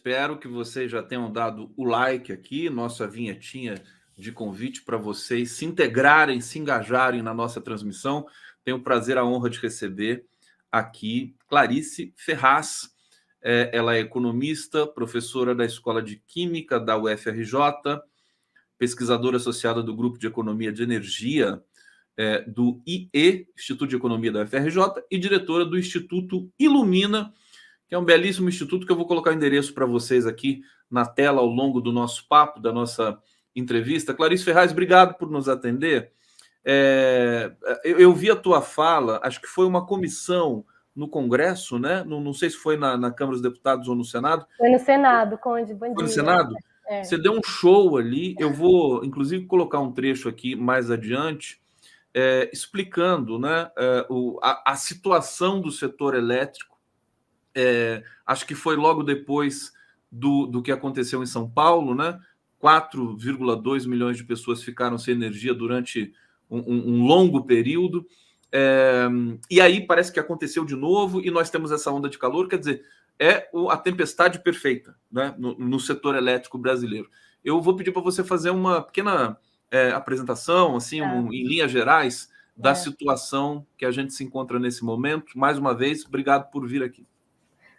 espero que vocês já tenham dado o like aqui, nossa vinhetinha de convite para vocês se integrarem, se engajarem na nossa transmissão. Tenho o prazer, a honra de receber aqui Clarice Ferraz. Ela é economista, professora da Escola de Química da UFRJ, pesquisadora associada do Grupo de Economia de Energia do IE, Instituto de Economia da UFRJ, e diretora do Instituto Ilumina, que é um belíssimo instituto que eu vou colocar o endereço para vocês aqui na tela ao longo do nosso papo, da nossa entrevista. Clarice Ferraz, obrigado por nos atender. Eu vi a tua fala, acho que foi uma comissão no Congresso, né? Não sei se foi na Câmara dos Deputados ou no Senado. Foi no Senado, Conde, bom dia. Foi no Senado? Você deu um show ali, eu vou, inclusive, colocar um trecho aqui mais adiante, explicando, né, a situação do setor elétrico. Acho que foi logo depois do que aconteceu em São Paulo, né? 4,2 milhões de pessoas ficaram sem energia durante um longo período. E aí parece que aconteceu de novo e nós temos essa onda de calor, quer dizer, a tempestade perfeita, né, no setor elétrico brasileiro. Eu vou pedir para você fazer uma pequena apresentação, assim, em linhas gerais, da situação que a gente se encontra nesse momento. Mais uma vez, obrigado por vir aqui.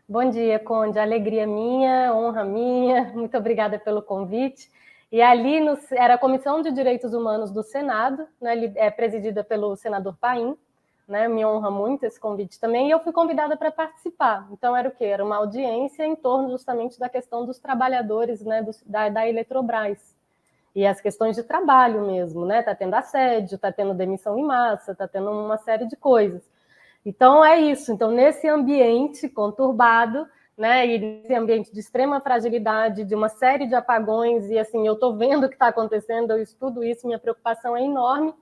Bom dia, Conde. Alegria minha, honra minha. Muito obrigada pelo convite. E ali era a Comissão de Direitos Humanos do Senado, né, presidida pelo senador Paim, né, me honra muito esse convite também, e eu fui convidada para participar. Então era o quê? Era uma audiência em torno justamente da questão dos trabalhadores, né, da Eletrobras. E as questões de trabalho mesmo, né? Está tendo assédio, está tendo demissão em massa, está tendo uma série de coisas. Então, é isso. Então, nesse ambiente conturbado, né, e nesse ambiente de extrema fragilidade, de uma série de apagões, e assim, eu estou vendo o que está acontecendo, eu estudo isso, minha preocupação é enorme.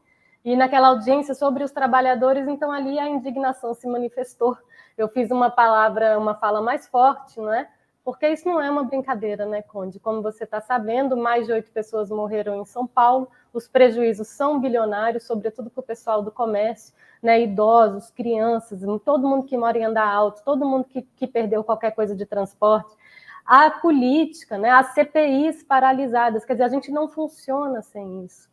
E naquela audiência sobre os trabalhadores, então ali a indignação se manifestou. Eu fiz uma fala mais forte, não é? Porque isso não é uma brincadeira, né, Conde? Como você está sabendo, mais de 8 pessoas morreram em São Paulo, os prejuízos são bilionários, sobretudo para o pessoal do comércio, né, idosos, crianças, todo mundo que mora em andar alto, todo mundo que perdeu qualquer coisa de transporte. A política, né, as CPIs paralisadas, quer dizer, a gente não funciona sem isso.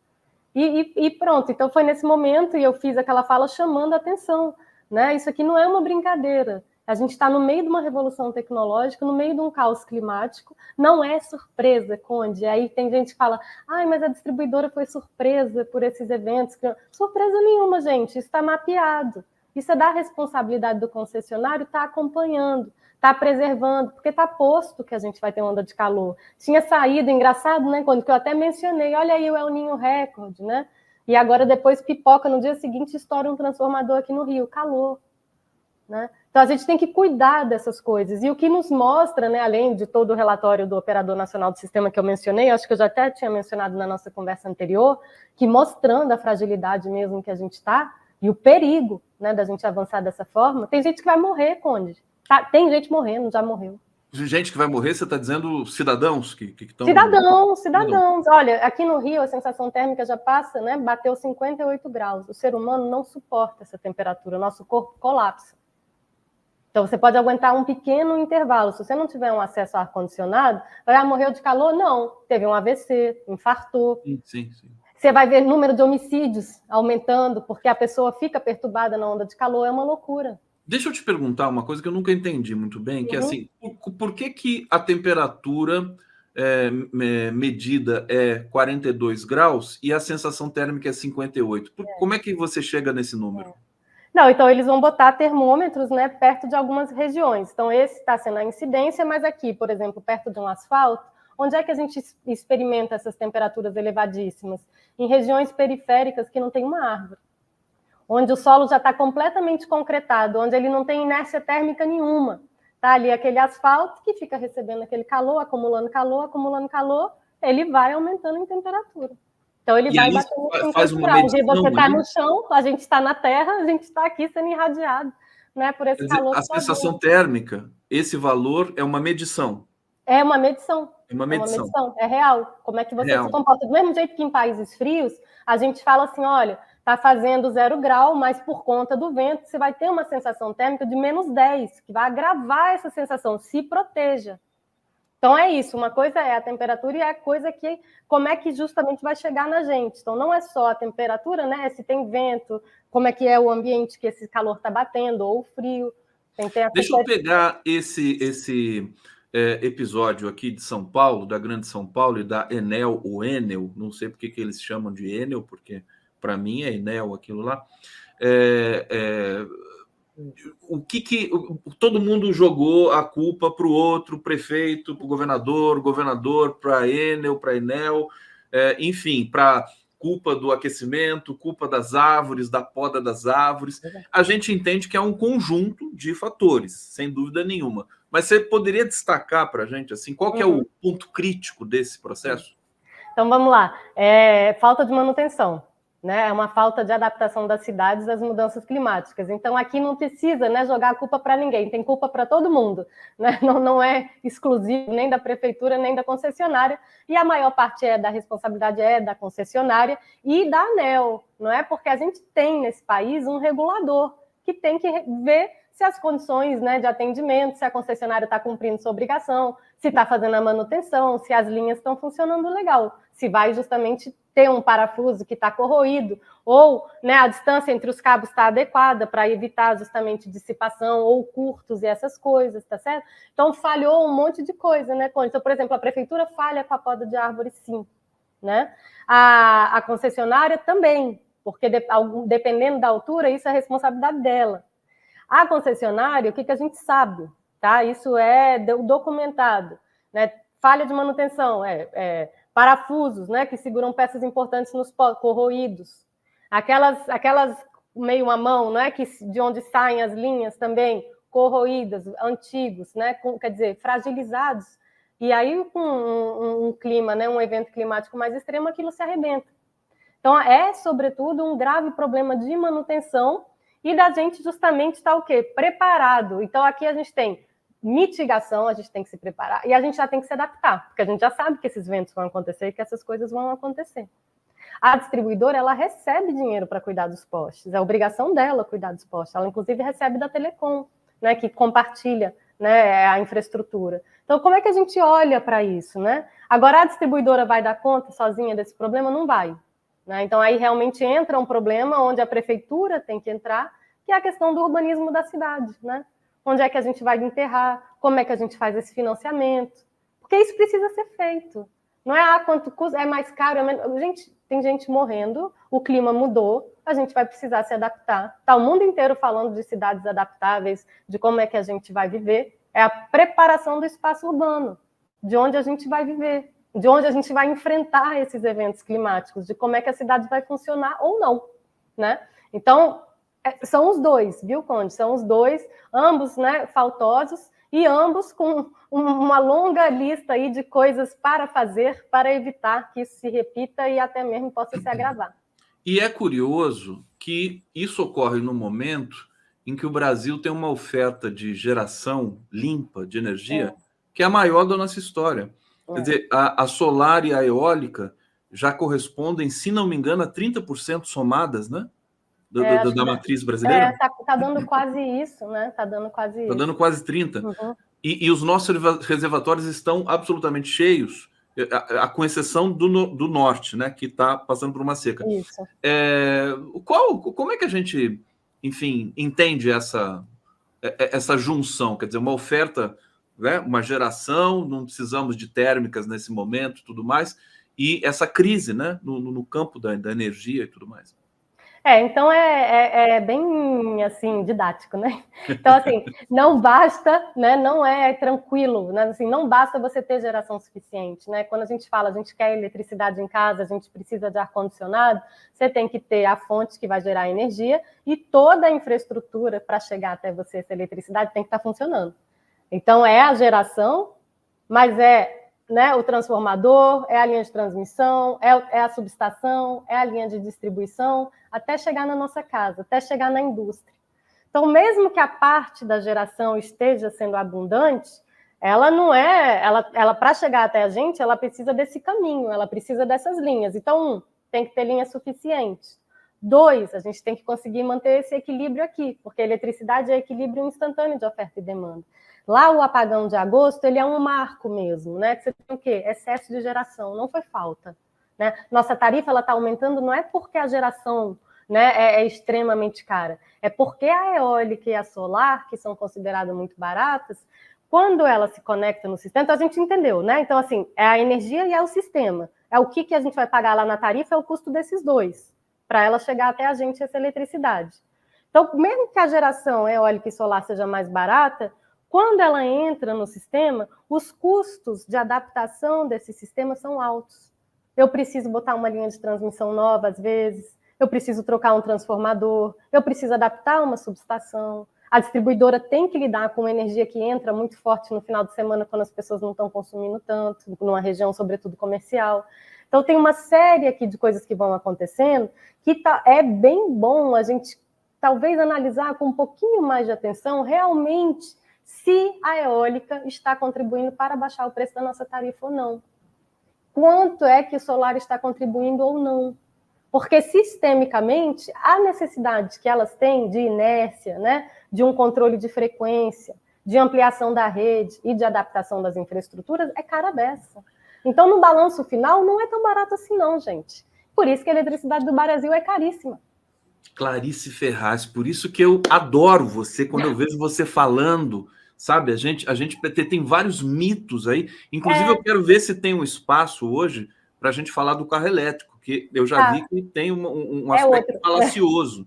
E pronto, então foi nesse momento, e eu fiz aquela fala chamando a atenção, né? Isso aqui não é uma brincadeira. A gente está no meio de uma revolução tecnológica, no meio de um caos climático. Não é surpresa, Conde. Aí tem gente que fala, mas a distribuidora foi surpresa por esses eventos. Surpresa nenhuma, gente. Isso está mapeado. Isso é da responsabilidade do concessionário estar acompanhando, está preservando, porque está posto que a gente vai ter onda de calor. Tinha saído, engraçado, né, quando eu até mencionei, olha aí o El Ninho recorde, né? E agora depois pipoca, no dia seguinte estoura um transformador aqui no Rio, calor, né? Então a gente tem que cuidar dessas coisas. E o que nos mostra, né, além de todo o relatório do Operador Nacional do Sistema que eu mencionei, acho que eu já até tinha mencionado na nossa conversa anterior, que mostrando a fragilidade mesmo que a gente está, e o perigo, né, da gente avançar dessa forma, tem gente que vai morrer, Conde. Tem gente morrendo, já morreu. Gente que vai morrer, você está dizendo cidadãos que estão... Cidadãos. Olha, aqui no Rio a sensação térmica já passa, né? Bateu 58 graus. O ser humano não suporta essa temperatura, o nosso corpo colapsa. Então você pode aguentar um pequeno intervalo. Se você não tiver um acesso a ar-condicionado, morreu de calor? Não. Teve um AVC, infartou. Sim. Você vai ver o número de homicídios aumentando porque a pessoa fica perturbada na onda de calor. É uma loucura. Deixa eu te perguntar uma coisa que eu nunca entendi muito bem, que é assim, por que a temperatura medida é 42 graus e a sensação térmica é 58? Como é que você chega nesse número? Não, então eles vão botar termômetros, né, perto de algumas regiões. Então esse está sendo a incidência, mas aqui, por exemplo, perto de um asfalto, onde é que a gente experimenta essas temperaturas elevadíssimas? Em regiões periféricas que não tem uma árvore, onde o solo já está completamente concretado, onde ele não tem inércia térmica nenhuma. Está ali aquele asfalto que fica recebendo aquele calor, acumulando calor, ele vai aumentando em temperatura. Então ele vai batendo em temperatura. Onde você está no chão, a gente está na terra, a gente está aqui sendo irradiado, né, por esse calor. A sensação térmica, esse valor é uma medição. É uma medição. É uma medição. É real. Como é que você se comporta? Do mesmo jeito que em países frios, a gente fala assim, olha, está fazendo 0 grau, mas por conta do vento, você vai ter uma sensação térmica de -10, que vai agravar essa sensação. Se proteja. Então é isso, uma coisa é a temperatura e é a coisa que, como é que justamente vai chegar na gente. Então não é só a temperatura, né? Se tem vento, como é que é o ambiente que esse calor está batendo, ou o frio. Deixa eu pegar esse episódio aqui de São Paulo, da Grande São Paulo e da Enel, ou Enel, não sei porque que eles chamam de Enel, porque para mim é Enel aquilo lá. O que todo mundo jogou a culpa para o outro, prefeito, para o governador, para a Enel, para a Enel, enfim, para culpa do aquecimento, culpa das árvores, da poda das árvores. A gente entende que é um conjunto de fatores, sem dúvida nenhuma. Mas você poderia destacar para a gente assim, qual que é o ponto crítico desse processo? Então vamos lá. Falta de manutenção. Né? É uma falta de adaptação das cidades às mudanças climáticas. Então, aqui não precisa, né, jogar a culpa para ninguém, tem culpa para todo mundo. Né? Não é exclusivo nem da prefeitura, nem da concessionária, e a maior parte da responsabilidade é da concessionária e da ANEEL, não é? Porque a gente tem nesse país um regulador que tem que ver se as condições, né, de atendimento, se a concessionária está cumprindo sua obrigação, se está fazendo a manutenção, se as linhas estão funcionando legal, se vai justamente ter um parafuso que está corroído, ou, né, a distância entre os cabos está adequada para evitar justamente dissipação ou curtos e essas coisas, tá certo? Então, falhou um monte de coisa, né, Conde? Então, por exemplo, a prefeitura falha com a poda de árvore, sim, né? A concessionária também, porque dependendo da altura, isso é responsabilidade dela. A concessionária, o que a gente sabe, tá? Isso é documentado, né? Falha de manutenção, parafusos, né, que seguram peças importantes nos corroídos, aquelas meio à mão, né, que de onde saem as linhas também corroídas, antigos, né, quer dizer, fragilizados. E aí com um clima, né, um evento climático mais extremo, aquilo se arrebenta. Então é sobretudo um grave problema de manutenção e da gente justamente estar o quê? Preparado. Então aqui a gente tem mitigação, a gente tem que se preparar e a gente já tem que se adaptar, porque a gente já sabe que esses ventos vão acontecer e que essas coisas vão acontecer. A distribuidora, ela recebe dinheiro para cuidar dos postes, é obrigação dela cuidar dos postes, ela inclusive recebe da Telecom, né, que compartilha, né, a infraestrutura. Então, como é que a gente olha para isso, né? Agora, a distribuidora vai dar conta sozinha desse problema? Não vai. Né? Então, aí realmente entra um problema onde a prefeitura tem que entrar, que é a questão do urbanismo da cidade, né? Onde é que a gente vai enterrar, como é que a gente faz esse financiamento, porque isso precisa ser feito. Não é quanto custa, é mais caro, é menos... Gente, tem gente morrendo, o clima mudou, a gente vai precisar se adaptar. Está o mundo inteiro falando de cidades adaptáveis, de como é que a gente vai viver. É a preparação do espaço urbano, de onde a gente vai viver, de onde a gente vai enfrentar esses eventos climáticos, de como é que a cidade vai funcionar ou não, né? Então, são os dois, viu, Conde? São os dois, ambos, né, faltosos, e ambos com uma longa lista aí de coisas para fazer, para evitar que isso se repita e até mesmo possa se agravar. E é curioso que isso ocorre no momento em que o Brasil tem uma oferta de geração limpa de energia que é a maior da nossa história. Quer dizer, a solar e a eólica já correspondem, se não me engano, a 30% somadas, né? Da matriz brasileira? Tá dando quase isso, né? Tá dando quase isso. Tá dando quase 30%. Uhum. E os nossos reservatórios estão absolutamente cheios, com exceção do norte, né? Que está passando por uma seca. Isso. Como é que a gente, enfim, entende essa junção? Quer dizer, uma oferta, né, uma geração, não precisamos de térmicas nesse momento, tudo mais, e essa crise, né, no campo da energia e tudo mais. Então é bem, assim, didático, né? Então, assim, não basta, né? Não é tranquilo, né? Assim, não basta você ter geração suficiente, né? Quando a gente fala, a gente quer eletricidade em casa, a gente precisa de ar-condicionado, você tem que ter a fonte que vai gerar energia e toda a infraestrutura para chegar até você essa eletricidade tem que estar funcionando. Então, é a geração, mas né, o transformador, é a linha de transmissão, é a subestação, é a linha de distribuição, até chegar na nossa casa, até chegar na indústria. Então, mesmo que a parte da geração esteja sendo abundante, ela não ela para chegar até a gente, ela precisa desse caminho, ela precisa dessas linhas. Então, tem que ter linha suficiente. 2, a gente tem que conseguir manter esse equilíbrio aqui, porque a eletricidade é equilíbrio instantâneo de oferta e demanda. Lá o apagão de agosto, ele é um marco mesmo, né? Que você tem o quê? Excesso de geração, não foi falta. Né? Nossa tarifa está aumentando não é porque a geração, né, é extremamente cara, é porque a eólica e a solar, que são consideradas muito baratas, quando ela se conecta no sistema, então a gente entendeu, né? Então, assim, é a energia e é o sistema. É o que a gente vai pagar lá na tarifa, é o custo desses dois, para ela chegar até a gente essa eletricidade. Então, mesmo que a geração eólica e solar seja mais barata, quando ela entra no sistema, os custos de adaptação desse sistema são altos. Eu preciso botar uma linha de transmissão nova, às vezes, eu preciso trocar um transformador, eu preciso adaptar uma subestação. A distribuidora tem que lidar com uma energia que entra muito forte no final de semana, quando as pessoas não estão consumindo tanto, numa região, sobretudo, comercial. Então, tem uma série aqui de coisas que vão acontecendo que é bem bom a gente, talvez, analisar com um pouquinho mais de atenção, realmente, se a eólica está contribuindo para baixar o preço da nossa tarifa ou não. Quanto é que o solar está contribuindo ou não? Porque, sistemicamente, a necessidade que elas têm de inércia, né, de um controle de frequência, de ampliação da rede e de adaptação das infraestruturas é cara beça. Então, no balanço final, não é tão barato assim não, gente. Por isso que a eletricidade do Brasil é caríssima. Clarice Ferraz, por isso que eu adoro você, quando eu vejo você falando, sabe? A gente tem vários mitos aí. Inclusive, eu quero ver se tem um espaço hoje para a gente falar do carro elétrico, que eu já vi que tem um aspecto falacioso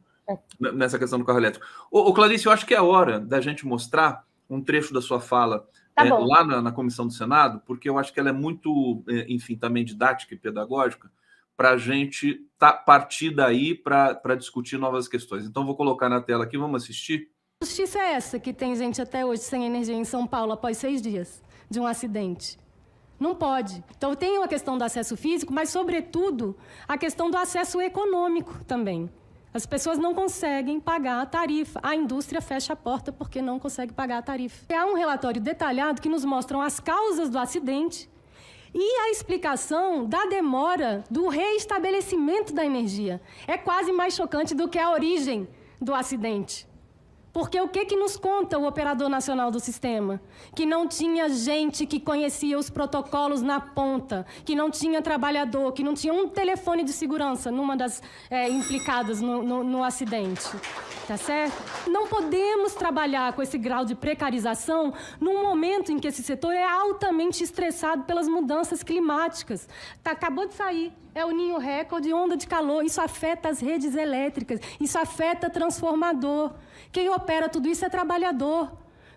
nessa questão do carro elétrico. Ô, Clarice, eu acho que é hora da gente mostrar um trecho da sua fala lá na Comissão do Senado, porque eu acho que ela é muito, enfim, também didática e pedagógica, para a gente partir daí para discutir novas questões. Então, vou colocar na tela aqui, vamos assistir? Que justiça é essa que tem gente até hoje sem energia em São Paulo após 6 dias de um acidente? Não pode. Então, tem a questão do acesso físico, mas, sobretudo, a questão do acesso econômico também. As pessoas não conseguem pagar a tarifa. A indústria fecha a porta porque não consegue pagar a tarifa. Há um relatório detalhado que nos mostra as causas do acidente e a explicação da demora do reestabelecimento da energia. É quase mais chocante do que a origem do acidente. Porque o que nos conta o operador nacional do sistema? Que não tinha gente que conhecia os protocolos na ponta, que não tinha trabalhador, que não tinha um telefone de segurança numa das implicadas no acidente. Tá certo? Não podemos trabalhar com esse grau de precarização num momento em que esse setor é altamente estressado pelas mudanças climáticas. Acabou de sair. É o Ninho recorde, onda de calor. Isso afeta as redes elétricas, isso afeta transformador. Quem opera tudo isso é trabalhador.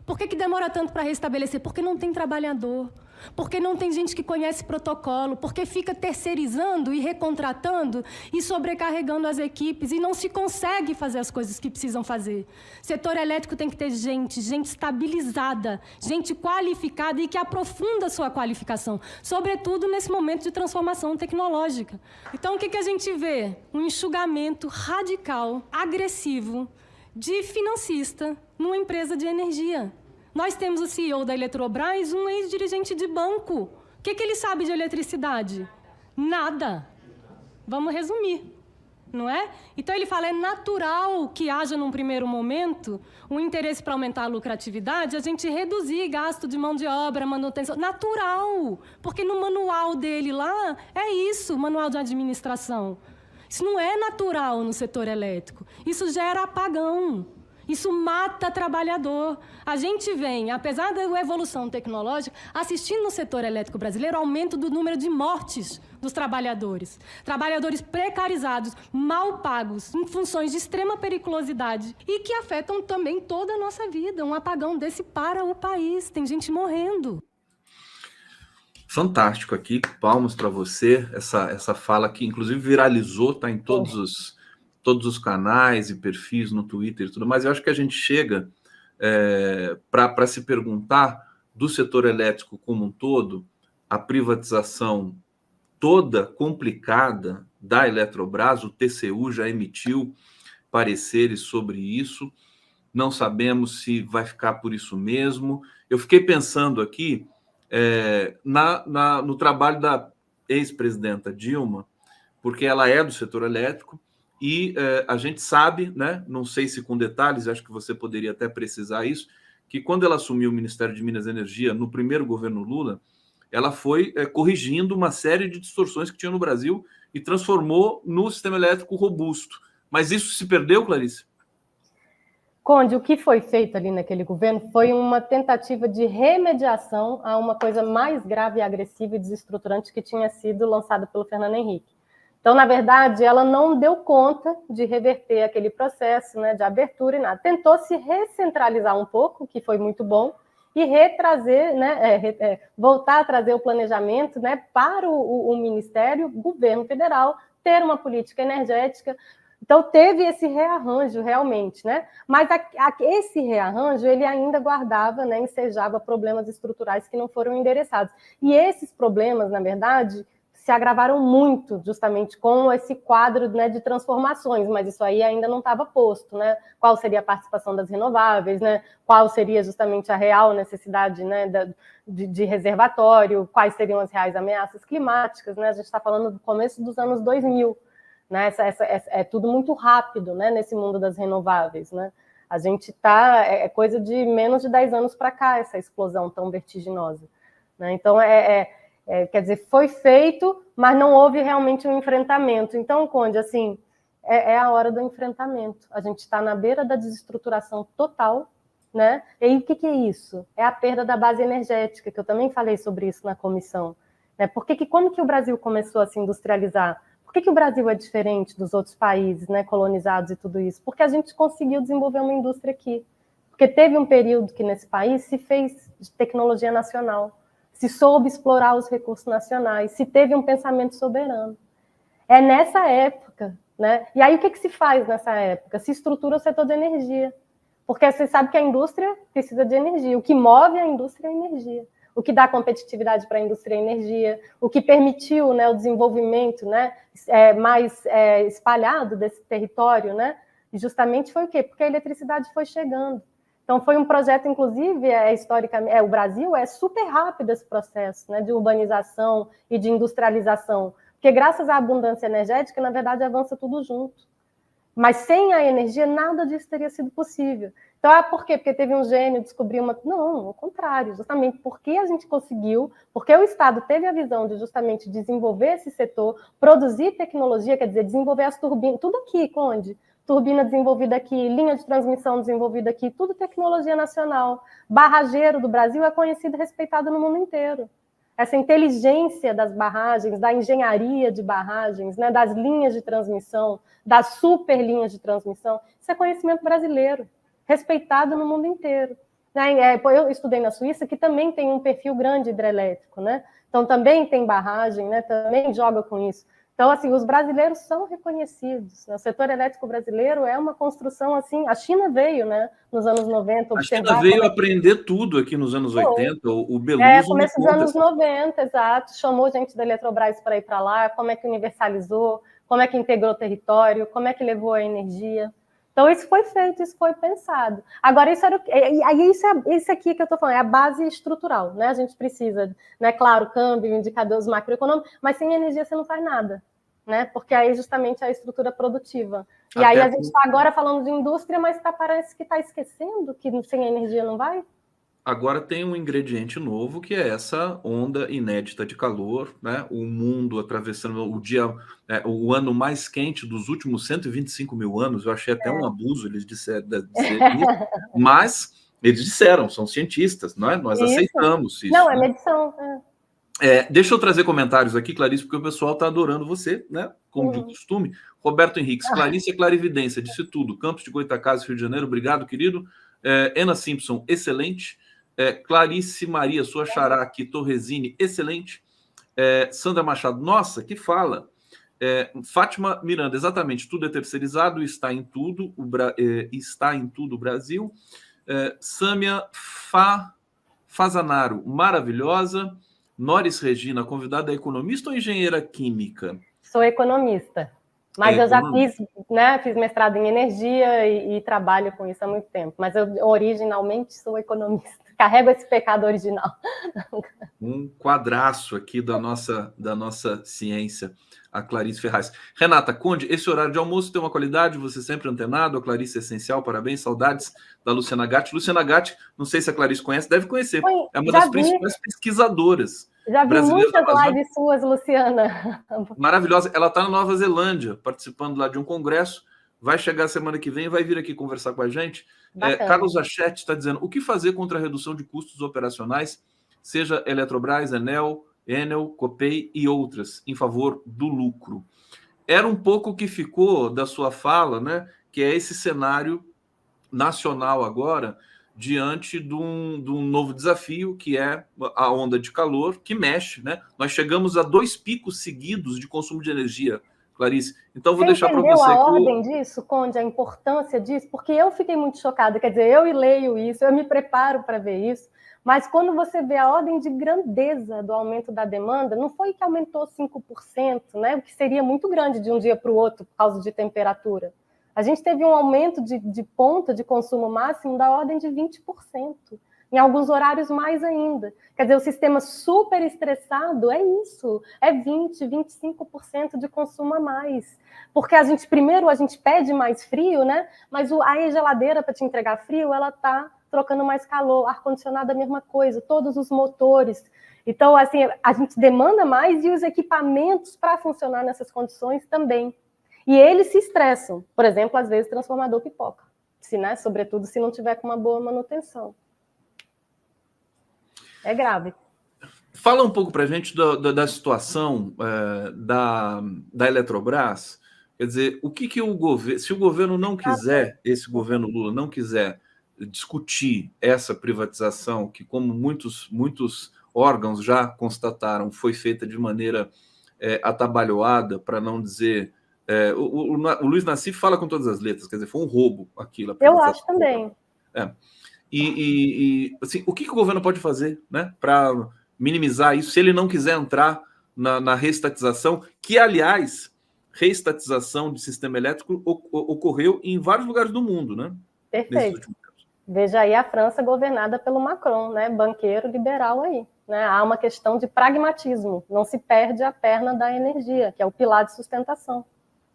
Por que demora tanto para restabelecer? Porque não tem trabalhador. Porque não tem gente que conhece protocolo. Porque fica terceirizando e recontratando e sobrecarregando as equipes e não se consegue fazer as coisas que precisam fazer. Setor elétrico tem que ter gente estabilizada, gente qualificada e que aprofunda a sua qualificação, sobretudo nesse momento de transformação tecnológica. Então, o que a gente vê? Um enxugamento radical, agressivo, de financista numa empresa de energia. Nós temos o CEO da Eletrobras, um ex-dirigente de banco. O que ele sabe de eletricidade? Nada. Vamos resumir, não é? Então, ele fala, é natural que haja, num primeiro momento, um interesse para aumentar a lucratividade, a gente reduzir gasto de mão de obra, manutenção. Natural, porque no manual dele lá, é isso, manual de administração. Isso não é natural no setor elétrico. Isso gera apagão. Isso mata trabalhador. A gente vem, apesar da evolução tecnológica, assistindo no setor elétrico brasileiro aumento do número de mortes dos trabalhadores. Trabalhadores precarizados, mal pagos, em funções de extrema periculosidade e que afetam também toda a nossa vida. Um apagão desse para o país. Tem gente morrendo. Fantástico aqui, palmas para você, essa fala que inclusive viralizou, está em todos os canais e perfis no Twitter e tudo mais. Eu acho que a gente chega para se perguntar do setor elétrico como um todo, a privatização toda complicada da Eletrobras, o TCU já emitiu pareceres sobre isso, não sabemos se vai ficar por isso mesmo. Eu fiquei pensando aqui no trabalho da ex-presidenta Dilma, porque ela é do setor elétrico e a gente sabe, né, não sei se com detalhes, acho que você poderia até precisar isso, que quando ela assumiu o Ministério de Minas e Energia no primeiro governo Lula, ela foi corrigindo uma série de distorções que tinha no Brasil e transformou no sistema elétrico robusto. Mas isso se perdeu, Clarice? Conde, o que foi feito ali naquele governo foi uma tentativa de remediação a uma coisa mais grave, agressiva e desestruturante que tinha sido lançada pelo Fernando Henrique. Então, na verdade, ela não deu conta de reverter aquele processo, né, de abertura e nada. Tentou se recentralizar um pouco, que foi muito bom, e retrazer, né, voltar a trazer o planejamento, né, para o Ministério, o governo federal, ter uma política energética. Então, teve esse rearranjo, realmente, né? Mas esse rearranjo, ele ainda guardava, né, ensejava problemas estruturais que não foram endereçados. E esses problemas, na verdade, se agravaram muito, justamente, com esse quadro, né, de transformações, mas isso aí ainda não estava posto, né? Qual seria a participação das renováveis, né? Qual seria, justamente, a real necessidade, né, de reservatório, quais seriam as reais ameaças climáticas, né? A gente está falando do começo dos anos 2000, né? É tudo muito rápido, né, nesse mundo das renováveis, né? A gente está... É coisa de menos de 10 anos para cá, essa explosão tão vertiginosa, né? Então, quer dizer, foi feito, mas não houve realmente um enfrentamento. Então, Conde, assim, é a hora do enfrentamento. A gente está na beira da desestruturação total, né? E aí, o que é isso? É a perda da base energética, que eu também falei sobre isso na comissão, né? Como que o Brasil começou a se industrializar? Por que o Brasil é diferente dos outros países, né, colonizados e tudo isso? Porque a gente conseguiu desenvolver uma indústria aqui. Porque teve um período que nesse país se fez de tecnologia nacional, se soube explorar os recursos nacionais, se teve um pensamento soberano. É nessa época, né? E aí o que se faz nessa época? Se estrutura o setor de energia. Porque você sabe que a indústria precisa de energia. O que move a indústria é a energia. O que dá competitividade para a indústria é a energia, o que permitiu, né, o desenvolvimento, né, mais espalhado desse território, né, e justamente foi o quê? Porque a eletricidade foi chegando. Então, foi um projeto, inclusive, historicamente, o Brasil é super rápido esse processo, né, de urbanização e de industrialização, porque graças à abundância energética, na verdade, avança tudo junto. Mas sem a energia, nada disso teria sido possível. Então, por quê? Porque teve um gênio, descobriu uma... Não, ao contrário, justamente porque a gente conseguiu, porque o Estado teve a visão de justamente desenvolver esse setor, produzir tecnologia, quer dizer, desenvolver as turbinas, tudo aqui, Conde. Turbina desenvolvida aqui, linha de transmissão desenvolvida aqui, tudo tecnologia nacional. Barrageiro do Brasil é conhecido e respeitado no mundo inteiro. Essa inteligência das barragens, da engenharia de barragens, né, das linhas de transmissão, das super linhas de transmissão, isso é conhecimento brasileiro, respeitado no mundo inteiro. Eu estudei na Suíça, que também tem um perfil grande hidrelétrico, né? Então também tem barragem, né? Também joga com isso. Então, assim, os brasileiros são reconhecidos. O setor elétrico brasileiro é uma construção, assim... A China veio, né, nos anos 90, observar... A China veio aprender tudo aqui nos anos 80. O Beluso... começo dos anos 90, exato. Chamou gente da Eletrobras para ir para lá, como é que universalizou, como é que integrou o território, como é que levou a energia. Então, isso foi feito, isso foi pensado. Agora, isso aqui que eu estou falando, é a base estrutural, né? A gente precisa, né, claro, câmbio, indicadores macroeconômicos, mas sem energia você não faz nada, né? Porque aí justamente é a estrutura produtiva. E aí a gente está agora falando de indústria, mas parece que está esquecendo que sem energia não vai? Agora tem um ingrediente novo, que é essa onda inédita de calor, né? O mundo atravessando o ano mais quente dos últimos 125 mil anos. Eu achei até um abuso eles disseram isso, mas eles disseram, são cientistas, não é? Nós aceitamos isso. Não, é medição. Deixa eu trazer comentários aqui, Clarice, porque o pessoal está adorando você, né? Como de costume. Roberto Henriques, Clarice é clarividência, disse tudo. Campos de Goitacazes, Rio de Janeiro, obrigado, querido. Ana Simpson, excelente. Clarice Maria, sua xará aqui, Torresini, excelente. Sandra Machado, nossa, que fala. Fátima Miranda, exatamente, tudo é terceirizado, está em tudo o Brasil. Sâmia Fazanaro, maravilhosa. Noris Regina, convidada, é economista ou engenheira química? Sou economista, mas eu já fiz mestrado em energia e trabalho com isso há muito tempo, mas eu originalmente sou economista. Carrego esse pecado original. Um quadraço aqui da nossa ciência, a Clarice Ferraz. Renata Conde, esse horário de almoço tem uma qualidade, você sempre antenado, a Clarice é essencial, parabéns, saudades da Luciana Gatti. Luciana Gatti, não sei se a Clarice conhece, deve conhecer, é uma das principais pesquisadoras brasileiras da Amazônia. Já vi muitas lives suas, Luciana. Maravilhosa, ela está na Nova Zelândia, participando lá de um congresso, vai chegar semana que vem, vai vir aqui conversar com a gente. Carlos Achete está dizendo, o que fazer contra a redução de custos operacionais, seja Eletrobras, Enel, Copei e outras, em favor do lucro? Era um pouco o que ficou da sua fala, né? Que é esse cenário nacional agora, diante de um novo desafio, que é a onda de calor, que mexe, né? Nós chegamos a 2 picos seguidos de consumo de energia, Clarice. Então, vou deixar para você... Você entendeu a ordem disso, Conde, a importância disso? Porque eu fiquei muito chocada, quer dizer, eu leio isso, eu me preparo para ver isso, mas quando você vê a ordem de grandeza do aumento da demanda, não foi que aumentou 5%, né? O que seria muito grande de um dia para o outro por causa de temperatura. A gente teve um aumento de ponta de consumo máximo da ordem de 20%, em alguns horários mais ainda. Quer dizer, o sistema super estressado é isso, é 20%, 25% de consumo a mais. Porque primeiro a gente pede mais frio, né? Mas a geladeira para te entregar frio, ela está trocando mais calor, ar-condicionado a mesma coisa, todos os motores. Então, assim, a gente demanda mais e os equipamentos para funcionar nessas condições também. E eles se estressam. Por exemplo, às vezes, transformador pipoca. Né? Sobretudo se não tiver com uma boa manutenção. É grave. Fala um pouco para a gente da situação da Eletrobras. Quer dizer, o que o governo... Se o governo não quiser, esse governo Lula não quiser discutir essa privatização, que como muitos órgãos já constataram, foi feita de maneira atabalhoada, para não dizer... o Luiz Nassif fala com todas as letras, quer dizer, foi um roubo aquilo. Eu acho também. Assim, o que o governo pode fazer, né, para minimizar isso, se ele não quiser entrar na reestatização, que, aliás, reestatização de sistema elétrico ocorreu em vários lugares do mundo, né? Perfeito. Veja aí a França governada pelo Macron, né, banqueiro liberal aí. Né? Há uma questão de pragmatismo, não se perde a perna da energia, que é o pilar de sustentação.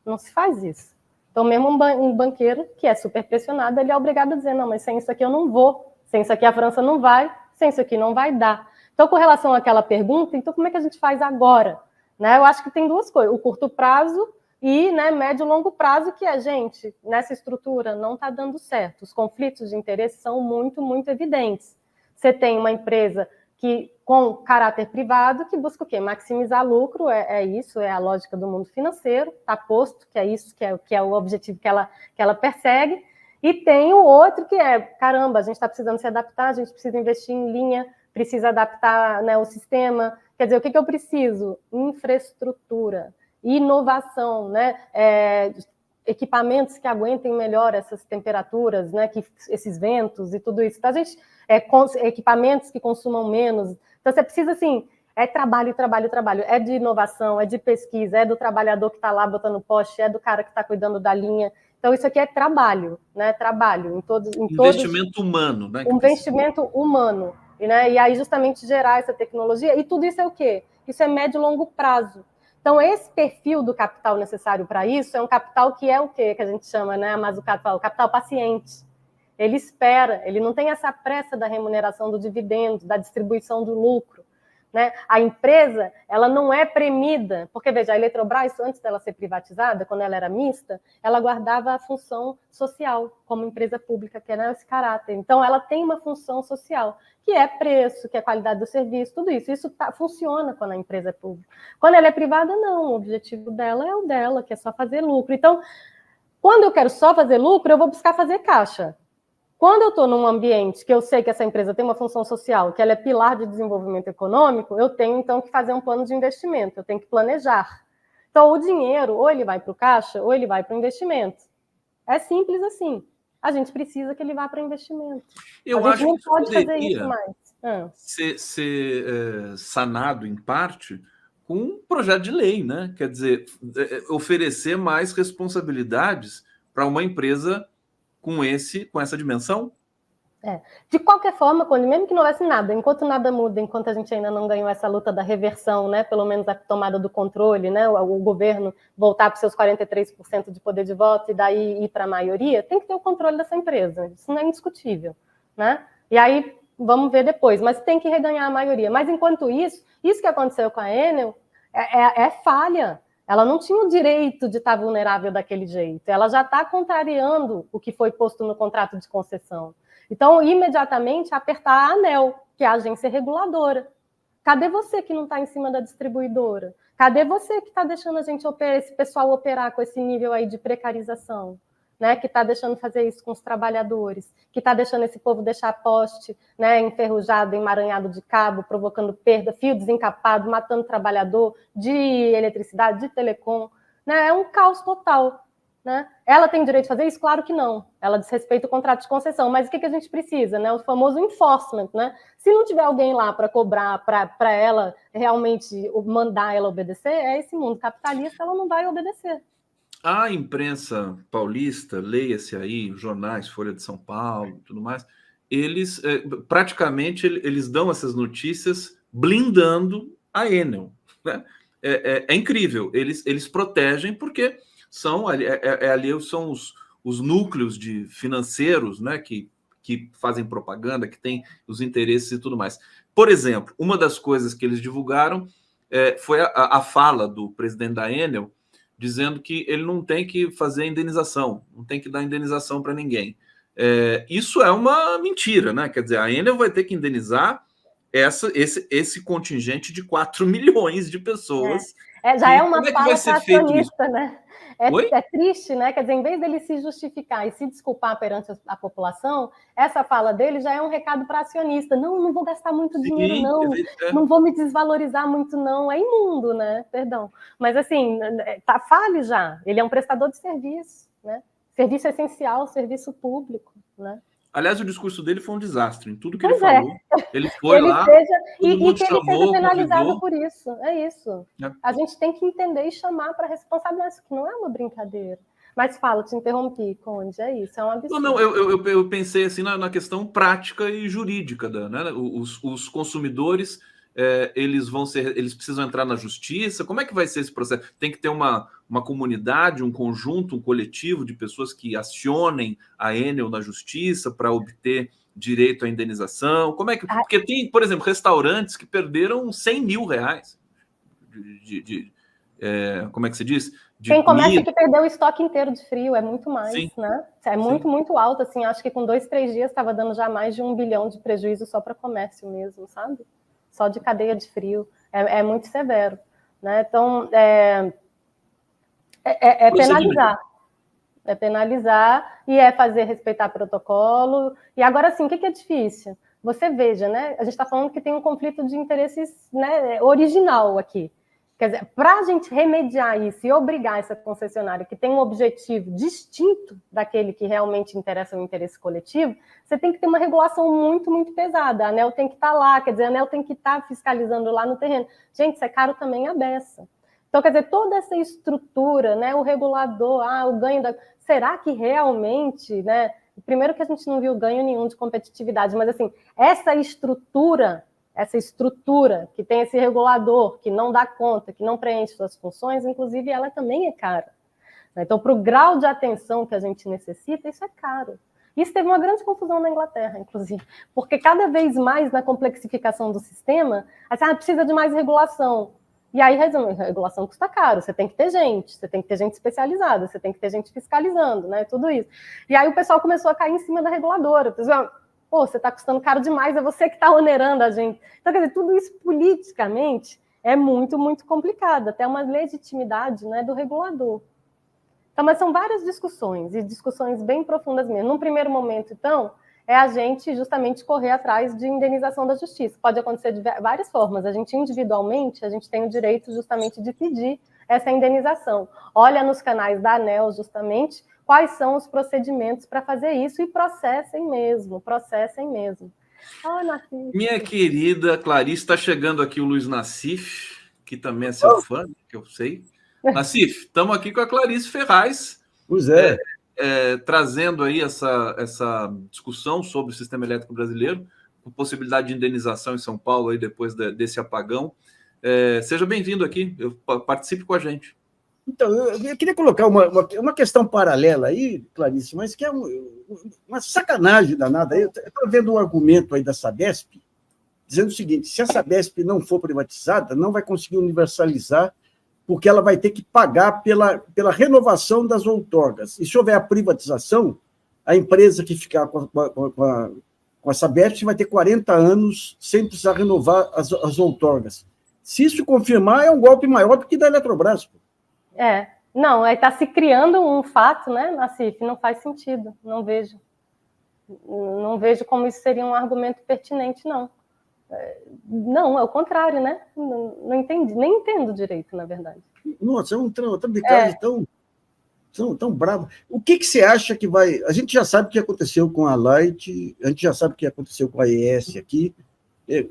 Não se faz isso. Então, mesmo um banqueiro que é super pressionado, ele é obrigado a dizer, não, mas sem isso aqui eu não vou, sem isso aqui a França não vai, sem isso aqui não vai dar. Então, com relação àquela pergunta, então como é que a gente faz agora? Né? Eu acho que tem duas coisas, o curto prazo e, né, médio e longo prazo, que gente, nessa estrutura não está dando certo. Os conflitos de interesse são muito, muito evidentes. Você tem uma empresa que, com caráter privado, que busca o quê? Maximizar lucro, isso, é a lógica do mundo financeiro, está posto, que é isso, que é o objetivo que ela persegue, e tem o outro que caramba, a gente está precisando se adaptar, a gente precisa investir em linha, precisa adaptar, né, o sistema, quer dizer, o que eu preciso? Infraestrutura, inovação, né, equipamentos que aguentem melhor essas temperaturas, né, esses ventos e tudo isso. Então, a gente... equipamentos que consumam menos. Então, você precisa, assim, trabalho, é de inovação, é de pesquisa, é do trabalhador que está lá botando poste, é do cara que está cuidando da linha. Então, isso aqui é trabalho, né? Trabalho em todos... Investimento humano, né? Investimento humano. E aí, justamente, gerar essa tecnologia. E tudo isso é o quê? Isso é médio e longo prazo. Então, esse perfil do capital necessário para isso é um capital que é o quê? Que a gente chama, né? Mas o capital paciente. Ele espera, ele não tem essa pressa da remuneração do dividendo, da distribuição do lucro. Né? A empresa, ela não é premida, porque, veja, a Eletrobras, antes dela ser privatizada, quando ela era mista, ela guardava a função social como empresa pública, que era esse caráter. Então, ela tem uma função social, que é preço, que é qualidade do serviço, tudo isso. Isso funciona quando a empresa é pública. Quando ela é privada, não. O objetivo dela é o dela, que é só fazer lucro. Então, quando eu quero só fazer lucro, eu vou buscar fazer caixa. Quando eu estou num ambiente que eu sei que essa empresa tem uma função social, que ela é pilar de desenvolvimento econômico, eu tenho, então, que fazer um plano de investimento, eu tenho que planejar. Então, o dinheiro, ou ele vai para o caixa, ou ele vai para o investimento. É simples assim. A gente precisa que ele vá para o investimento. Eu a gente acho não que pode fazer isso mais. Ser sanado, em parte, com um projeto de lei, né? Quer dizer, oferecer mais responsabilidades para uma empresa com essa dimensão, De qualquer forma, mesmo que não houvesse nada, enquanto nada muda, enquanto a gente ainda não ganhou essa luta da reversão, né, pelo menos a tomada do controle, né, o governo voltar para os seus 43% de poder de voto e daí ir para a maioria, tem que ter o controle dessa empresa. Isso não é indiscutível, né? E aí vamos ver depois, mas tem que reganhar a maioria. Mas enquanto isso que aconteceu com a Enel é falha. Ela não tinha o direito de estar vulnerável daquele jeito. Ela já está contrariando o que foi posto no contrato de concessão. Então, imediatamente, apertar a ANEEL, que é a agência reguladora. Cadê você que não está em cima da distribuidora? Cadê você que está deixando a gente esse pessoal operar com esse nível aí de precarização? Né, que está deixando fazer isso com os trabalhadores, que está deixando esse povo deixar poste, né, enferrujado, emaranhado de cabo, provocando perda, fio desencapado, matando trabalhador de eletricidade, de telecom. Né, é um caos total. Né? Ela tem direito de fazer isso? Claro que não. Ela desrespeita o contrato de concessão. Mas o que a gente precisa? Né? O famoso enforcement. Né? Se não tiver alguém lá para cobrar, para ela realmente mandar ela obedecer, é esse mundo capitalista, ela não vai obedecer. A imprensa paulista, leia-se aí, jornais, Folha de São Paulo, tudo mais, eles praticamente eles dão essas notícias blindando a Enel. Né? É incrível, eles protegem porque são ali são os núcleos de financeiros, né, que fazem propaganda, que têm os interesses e tudo mais. Por exemplo, uma das coisas que eles divulgaram foi a fala do presidente da Enel, dizendo que ele não tem que fazer indenização, não tem que dar indenização para ninguém. Isso é uma mentira, né? Quer dizer, a Enel vai ter que indenizar esse contingente de 4 milhões de pessoas. Já é uma fala acionista, né? É triste, né? Quer dizer, em vez dele se justificar e se desculpar perante a população, essa fala dele já é um recado para acionista. Não vou gastar muito dinheiro, não. Não vou me desvalorizar muito, não. É imundo, né? Perdão. Mas, assim, fale já. Ele é um prestador de serviço, né? Serviço essencial, serviço público, né? Aliás, o discurso dele foi um desastre. Em tudo que ele falou, ele foi lá, todo mundo que ele seja penalizado por isso. É isso. A gente tem que entender e chamar para responsabilidade, isso que não é uma brincadeira. Mas fala, te interrompi, Conde, é isso, é um absurdo. Não, eu pensei assim na questão prática e jurídica, né? Os consumidores, eles precisam entrar na justiça. Como é que vai ser esse processo? Tem que ter uma comunidade, um conjunto, um coletivo de pessoas que acionem a Enel na justiça para obter direito à indenização. Como é que? Porque tem, por exemplo, restaurantes que perderam 100 mil reais como é que se diz? Tem comércio que perdeu o estoque inteiro de frio, é muito mais, Sim. Né? É muito, muito alto, assim, acho que com 2, 3 dias estava dando já mais de 1 bilhão de prejuízo só para comércio mesmo, sabe? Só de cadeia de frio, é muito severo, né? Então, penalizar e fazer respeitar protocolo. E agora sim, o que é difícil? Você veja, né? A gente está falando que tem um conflito de interesses, né, original aqui. Quer dizer, para a gente remediar isso e obrigar essa concessionária que tem um objetivo distinto daquele que realmente interessa o interesse coletivo, você tem que ter uma regulação muito, muito pesada. A ANEEL tem que estar lá, quer dizer, a ANEEL tem que estar fiscalizando lá no terreno. Gente, isso é caro também a beça. Então, quer dizer, toda essa estrutura, né, o regulador, o ganho da... Será que realmente, né? Primeiro que a gente não viu ganho nenhum de competitividade, mas assim, essa estrutura que tem esse regulador, que não dá conta, que não preenche suas funções, inclusive ela também é cara. Então, para o grau de atenção que a gente necessita, isso é caro. Isso teve uma grande confusão na Inglaterra, inclusive, porque cada vez mais na complexificação do sistema, precisa de mais regulação. E aí, a regulação custa caro, você tem que ter gente especializada, você tem que ter gente fiscalizando, né? Tudo isso. E aí o pessoal começou a cair em cima da reguladora. Você está custando caro demais, é você que está onerando a gente. Então, quer dizer, tudo isso politicamente é muito, muito complicado, até uma legitimidade, né, do regulador. Então, mas são várias discussões, e discussões bem profundas mesmo. Num primeiro momento, então, é a gente justamente correr atrás de indenização da justiça. Pode acontecer de várias formas. A gente, individualmente, a gente tem o direito justamente de pedir essa indenização. Olha nos canais da ANEEL, justamente, quais são os procedimentos para fazer isso e processem mesmo. Nassif. Minha querida Clarice, está chegando aqui o Luiz Nassif, que também é seu fã, que eu sei. Nassif, estamos aqui com a Clarice Ferraz. Pois é. trazendo aí essa discussão sobre o sistema elétrico brasileiro, com possibilidade de indenização em São Paulo aí depois desse apagão. Seja bem-vindo aqui, participe com a gente. Então, eu queria colocar uma questão paralela aí, Clarice, mas que é uma sacanagem danada. Eu estou vendo um argumento aí da Sabesp, dizendo o seguinte: se a Sabesp não for privatizada, não vai conseguir universalizar, porque ela vai ter que pagar pela renovação das outorgas. E se houver a privatização, a empresa que ficar com a Sabesp vai ter 40 anos sem precisar renovar as outorgas. Se isso confirmar, é um golpe maior do que da Eletrobras. Não, aí está se criando um fato, né, Nassif? Não faz sentido, não vejo como isso seria um argumento pertinente, não. Não, é o contrário, né? Não entendi, nem entendo direito, na verdade. Nossa, é um trambicagem tão bravo. O que você acha que vai... A gente já sabe o que aconteceu com a Light, a gente já sabe o que aconteceu com a AES aqui.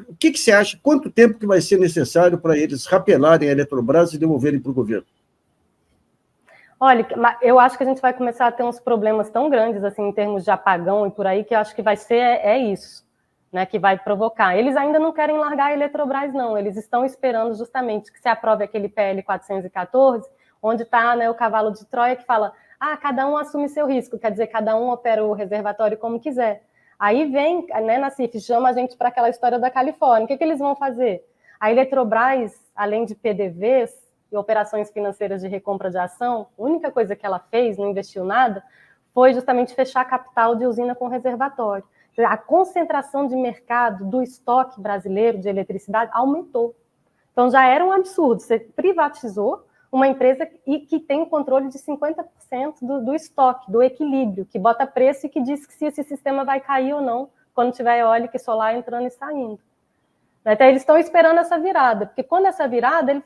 O que você acha? Quanto tempo que vai ser necessário para eles rapelarem a Eletrobras e devolverem para o governo? Olha, eu acho que a gente vai começar a ter uns problemas tão grandes, assim, em termos de apagão e por aí, que eu acho que vai ser isso, né, que vai provocar. Eles ainda não querem largar a Eletrobras, não. Eles estão esperando justamente que se aprove aquele PL 414, onde está, né, o cavalo de Troia que fala, cada um assume seu risco, quer dizer, cada um opera o reservatório como quiser. Aí vem, né, Nassif, chama a gente para aquela história da Califórnia. O que eles vão fazer? A Eletrobras, além de PDVs, e operações financeiras de recompra de ação, a única coisa que ela fez, não investiu nada, foi justamente fechar capital de usina com reservatório. A concentração de mercado do estoque brasileiro de eletricidade aumentou. Então, já era um absurdo. Você privatizou uma empresa que tem o controle de 50% do estoque, do equilíbrio, que bota preço e que diz que se esse sistema vai cair ou não, quando tiver eólica e solar entrando e saindo. Então, eles estão esperando essa virada, porque quando essa virada,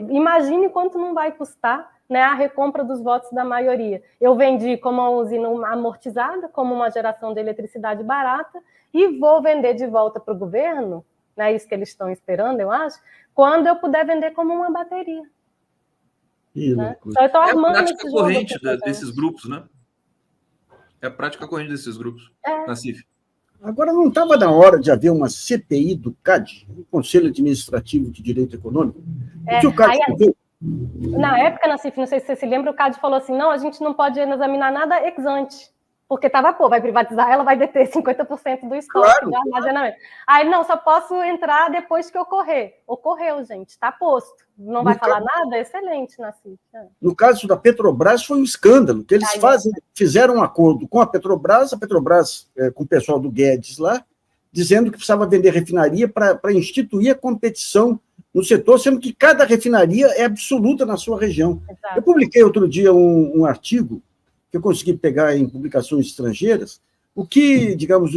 imagine quanto não vai custar, né, a recompra dos votos da maioria. Eu vendi como uma usina amortizada, como uma geração de eletricidade barata, e vou vender de volta para o governo, né, isso que eles estão esperando, eu acho, quando eu puder vender como uma bateria. Né? Então, eu estou armando a prática corrente desses grupos, né? É a prática corrente desses grupos, Nassif. Agora, não estava na hora de haver uma CPI do CAD, o Conselho Administrativo de Direito Econômico? Na época, Nassif, não sei se você se lembra, o CAD falou assim, não, a gente não pode examinar nada ex ante, porque vai privatizar, ela vai deter 50% do estoque de armazenamento. Aí, não, só posso entrar depois que ocorrer. Ocorreu, gente, está posto. Não vai falar nada? Excelente, Nassif. No caso da Petrobras, foi um escândalo, que eles fizeram um acordo com a Petrobras com o pessoal do Guedes lá, dizendo que precisava vender refinaria para instituir a competição no setor, sendo que cada refinaria é absoluta na sua região. Exato. Eu publiquei outro dia um artigo que eu consegui pegar em publicações estrangeiras, o que, digamos,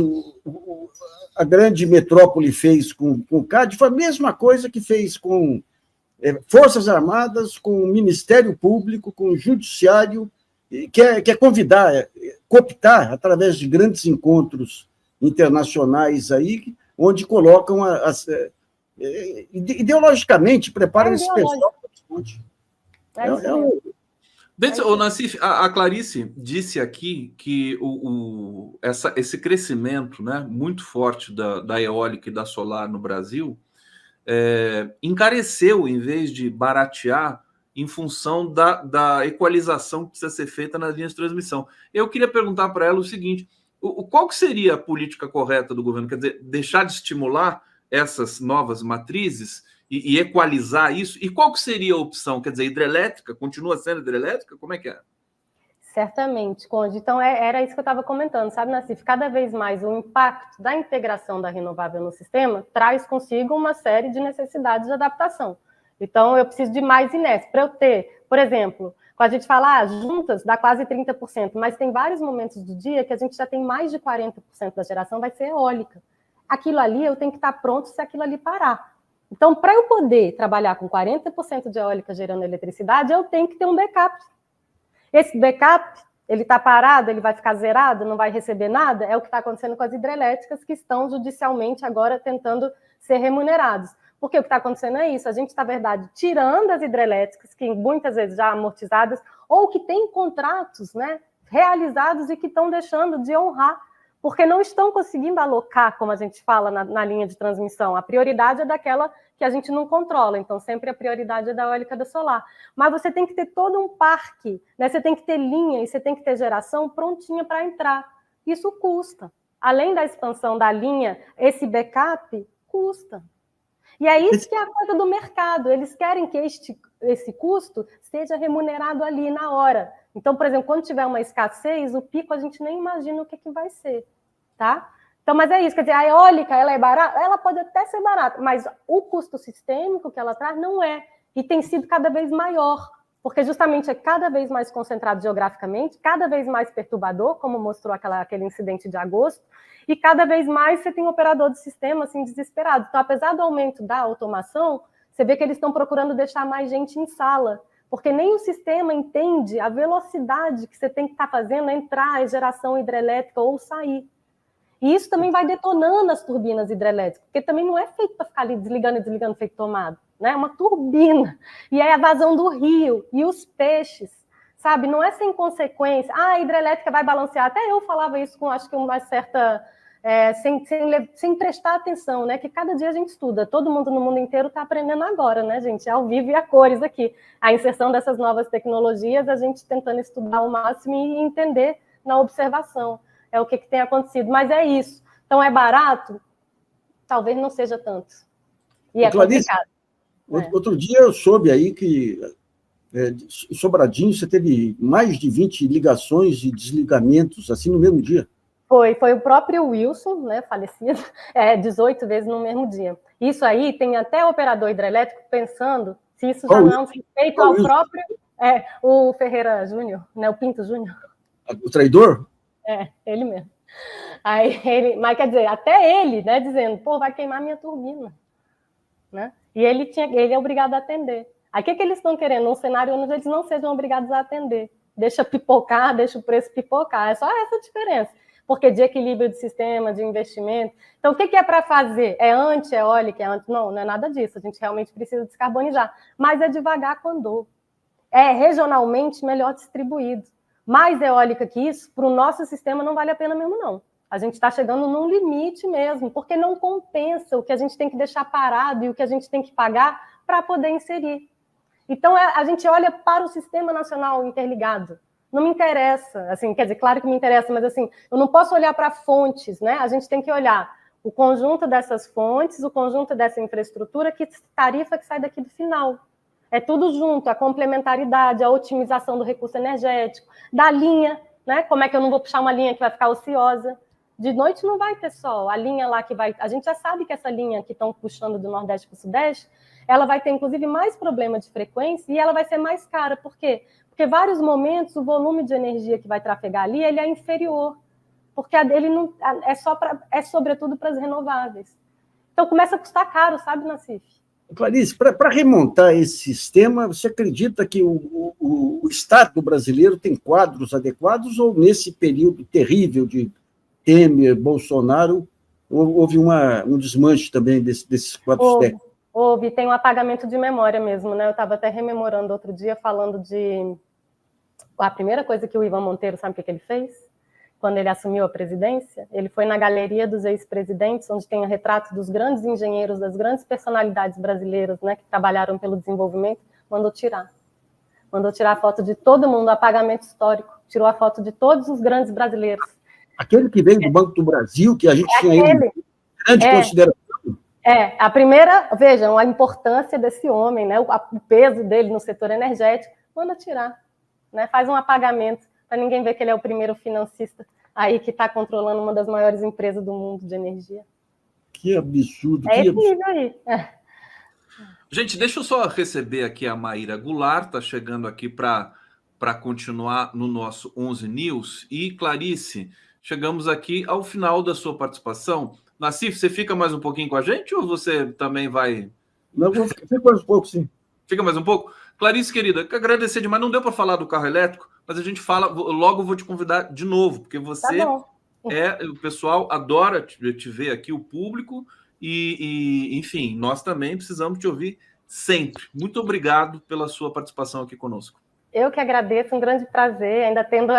a grande metrópole fez com o CAD foi a mesma coisa que fez com Forças Armadas, com o Ministério Público, com o Judiciário, que é cooptar, através de grandes encontros internacionais aí, onde colocam ideologicamente, preparam esse pessoal para o discute. Nassif, a Clarice disse aqui que esse crescimento, né, muito forte da eólica e da solar no Brasil encareceu, em vez de baratear, em função da equalização que precisa ser feita nas linhas de transmissão. Eu queria perguntar para ela o seguinte, qual que seria a política correta do governo? Quer dizer, deixar de estimular essas novas matrizes e equalizar isso? E qual que seria a opção? Quer dizer, hidrelétrica? Continua sendo hidrelétrica? Como é que é? Certamente, Conde. Então, era isso que eu estava comentando, sabe, Nassif? Cada vez mais o impacto da integração da renovável no sistema traz consigo uma série de necessidades de adaptação. Então, eu preciso de mais inércia. Para eu ter, por exemplo, quando a gente fala, juntas dá quase 30%, mas tem vários momentos do dia que a gente já tem mais de 40% da geração vai ser eólica. Aquilo ali, eu tenho que estar pronto se aquilo ali parar. Então, para eu poder trabalhar com 40% de eólica gerando eletricidade, eu tenho que ter um backup. Esse backup, ele está parado, ele vai ficar zerado, não vai receber nada? É o que está acontecendo com as hidrelétricas, que estão judicialmente agora tentando ser remunerados. Porque o que está acontecendo é isso, a gente está, na verdade, tirando as hidrelétricas, que muitas vezes já amortizadas, ou que têm contratos, né, realizados e que estão deixando de honrar, porque não estão conseguindo alocar, como a gente fala na linha de transmissão. A prioridade é daquela que a gente não controla, então sempre a prioridade é da eólica da solar. Mas você tem que ter todo um parque, né? Você tem que ter linha e você tem que ter geração prontinha para entrar. Isso custa. Além da expansão da linha, esse backup custa. E é isso que é a coisa do mercado. Eles querem que esse custo seja remunerado ali na hora. Então, por exemplo, quando tiver uma escassez, o pico a gente nem imagina o que vai ser, tá? Então, mas é isso, quer dizer, a eólica, ela é barata? Ela pode até ser barata, mas o custo sistêmico que ela traz não é, e tem sido cada vez maior, porque justamente é cada vez mais concentrado geograficamente, cada vez mais perturbador, como mostrou aquele incidente de agosto, e cada vez mais você tem operador de sistema assim, desesperado. Então, apesar do aumento da automação, você vê que eles estão procurando deixar mais gente em sala, porque nem o sistema entende a velocidade que você tem que estar fazendo entrar a geração hidrelétrica ou sair. E isso também vai detonando as turbinas hidrelétricas, porque também não é feito para ficar ali desligando e desligando feito tomada, né? É uma turbina. E aí a vazão do rio e os peixes, sabe? Não é sem consequência. A hidrelétrica vai balancear. Até eu falava isso com, acho que uma certa... sem prestar atenção, né? Que cada dia a gente estuda. Todo mundo no mundo inteiro está aprendendo agora, né, gente? Ao vivo e a cores aqui. A inserção dessas novas tecnologias, a gente tentando estudar ao máximo e entender na observação. É o que tem acontecido. Mas é isso. Então, é barato? Talvez não seja tanto. E é Clarice, complicado. Outro dia eu soube aí que em Sobradinho você teve mais de 20 ligações e desligamentos, assim, no mesmo dia. Foi o próprio Wilson, né, falecido, 18 vezes no mesmo dia. Isso aí tem até o operador hidrelétrico pensando se isso já não é um respeito ao próprio... o Ferreira Júnior, né, o Pinto Júnior. O traidor? Ele mesmo. Aí mas quer dizer, até ele, né, dizendo, pô, vai queimar minha turbina, né? E ele é obrigado a atender. Aí o que eles estão querendo? Um cenário onde eles não sejam obrigados a atender. Deixa pipocar, deixa o preço pipocar. É só essa a diferença. Porque de equilíbrio de sistema, de investimento. Então, o que é para fazer? É anti-eólica? Não é nada disso. A gente realmente precisa descarbonizar. Mas é devagar com dor. É regionalmente melhor distribuído. Mais eólica que isso, para o nosso sistema não vale a pena mesmo, não. A gente está chegando num limite mesmo, porque não compensa o que a gente tem que deixar parado e o que a gente tem que pagar para poder inserir. Então, a gente olha para o Sistema Nacional Interligado. Não me interessa, assim, quer dizer, claro que me interessa, mas assim, eu não posso olhar para fontes, né? A gente tem que olhar o conjunto dessas fontes, o conjunto dessa infraestrutura, que tarifa que sai daqui do final. É tudo junto, a complementaridade, a otimização do recurso energético, da linha, né? Como é que eu não vou puxar uma linha que vai ficar ociosa? De noite não vai ter sol, a linha lá que vai... A gente já sabe que essa linha que estão puxando do Nordeste para o Sudeste, ela vai ter, inclusive, mais problema de frequência e ela vai ser mais cara. Por quê? Porque, vários momentos, o volume de energia que vai trafegar ali, ele é inferior. Porque ele não é sobretudo para as renováveis. Então, começa a custar caro, sabe, Nassif? Clarice, para remontar esse sistema, você acredita que o Estado brasileiro tem quadros adequados ou, nesse período terrível de Temer, Bolsonaro, houve um desmanche também desses quadros técnicos? Houve, tem um apagamento de memória mesmo, né? Eu estava até rememorando outro dia, falando de... A primeira coisa que o Ivan Monteiro, sabe o que ele fez? Quando ele assumiu a presidência, ele foi na galeria dos ex-presidentes, onde tem o retrato dos grandes engenheiros, das grandes personalidades brasileiras, né, que trabalharam pelo desenvolvimento, mandou tirar a foto de todo mundo, apagamento histórico, tirou a foto de todos os grandes brasileiros. Aquele que veio do Banco do Brasil, que a gente tinha ele grande consideração. A primeira, vejam, a importância desse homem, né, o peso dele no setor energético, manda tirar, né, faz um apagamento, para ninguém ver que ele é o primeiro financista aí que está controlando uma das maiores empresas do mundo de energia. Que absurdo. Esse nível aí. Gente, deixa eu só receber aqui a Maíra Goulart, está chegando aqui para continuar no nosso 11 News. E, Clarice, chegamos aqui ao final da sua participação. Nassif, você fica mais um pouquinho com a gente ou você também vai... Não, vou ficar mais um pouco, sim. Fica mais um pouco? Clarice, querida, quero agradecer demais. Não deu para falar do carro elétrico, mas a gente fala, logo vou te convidar de novo, porque você o pessoal adora te ver aqui, o público, e enfim, nós também precisamos te ouvir sempre. Muito obrigado pela sua participação aqui conosco. Eu que agradeço, um grande prazer, ainda tendo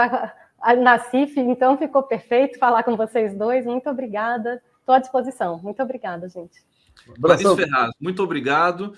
na CIF, então ficou perfeito falar com vocês dois. Muito obrigada. Estou à disposição. Muito obrigada, gente. Clarice Ferraz, muito obrigado.